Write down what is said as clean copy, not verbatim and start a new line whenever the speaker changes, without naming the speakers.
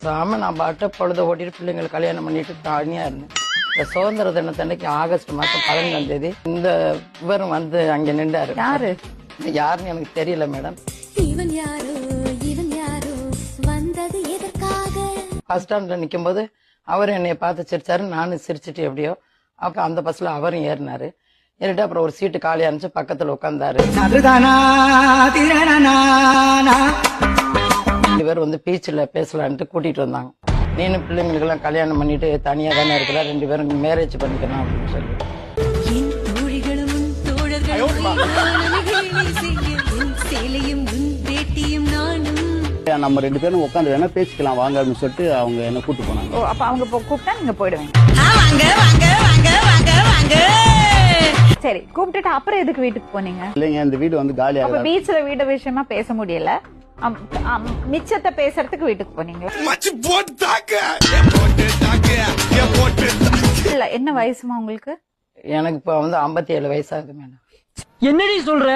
ராம நான் பாட்ட பொழுத ஓட்டிட்டு பிள்ளைங்களை கல்யாணம் பண்ணிட்டு தனியா இருந்தேன். இந்த சுதந்திர தினத்தன்னைக்கு ஆகஸ்ட் மாசம் 15ஆம் தேதி இந்த இவரும் வந்து அங்க நின்றாரு.
யாரு
யாருன்னு எனக்கு தெரியல மேடம்.
இவன் யாரோ வந்தது எதற்காக?
பஸ் ஸ்டாண்ட்ல நிக்கும் போது அவர் என்னைய பார்த்து சிரிச்சாரு, நானும் சிரிச்சுட்டு எப்படியோ. அப்ப அந்த பஸ்ல அவரும் ஏறினாரு. ஏறிட்டு அப்புறம் ஒரு சீட்டு காலியா இருந்துச்சு, பக்கத்துல உட்கார்ந்தாரு. 2 பேர் வந்து பீச்சில் பேசலான்ட்டு கூட்டிட்டு வந்தாங்க. நீனும் பிள்ளைங்களுக்கெல்லாம் கல்யாணம் பண்ணிட்டு தனியா தானே இருக்கிற, 2 பேரும் மேரேஜ் பண்ணிக்கலாம் அப்படின்னு சொல்லி.
என் தோழிகளும் உன் தோழர்களும் சேலையும் உன் வேட்டியும் நானும்.
நம்ம 2 பேரும் உட்காந்து வேணா பேசிக்கலாம் வாங்க அப்படின்னு சொல்லிட்டு அவங்க என்ன கூட்டு போனாங்க.
ஓ அப்ப அவங்க கூப்பிட்டா நீங்க போயிடுவீங்க. சரி, கூப்பிட்டுட்டு அப்புறம் எதுக்கு வீட்டுக்கு போனீங்க?
இல்லைங்க, இந்த வீடு வந்து காலியா
அப்ப பீச்ல வீடு விஷயமா பேச முடியல, மிச்சத்தை பேசுறதுக்கு வீட்டுக்கு போனீங்க. இல்ல, என்ன வயசுமா உங்களுக்கு?
எனக்கு இப்ப வந்து 57 வயசாகுது மேடம்.
என்னடி சொல்ற?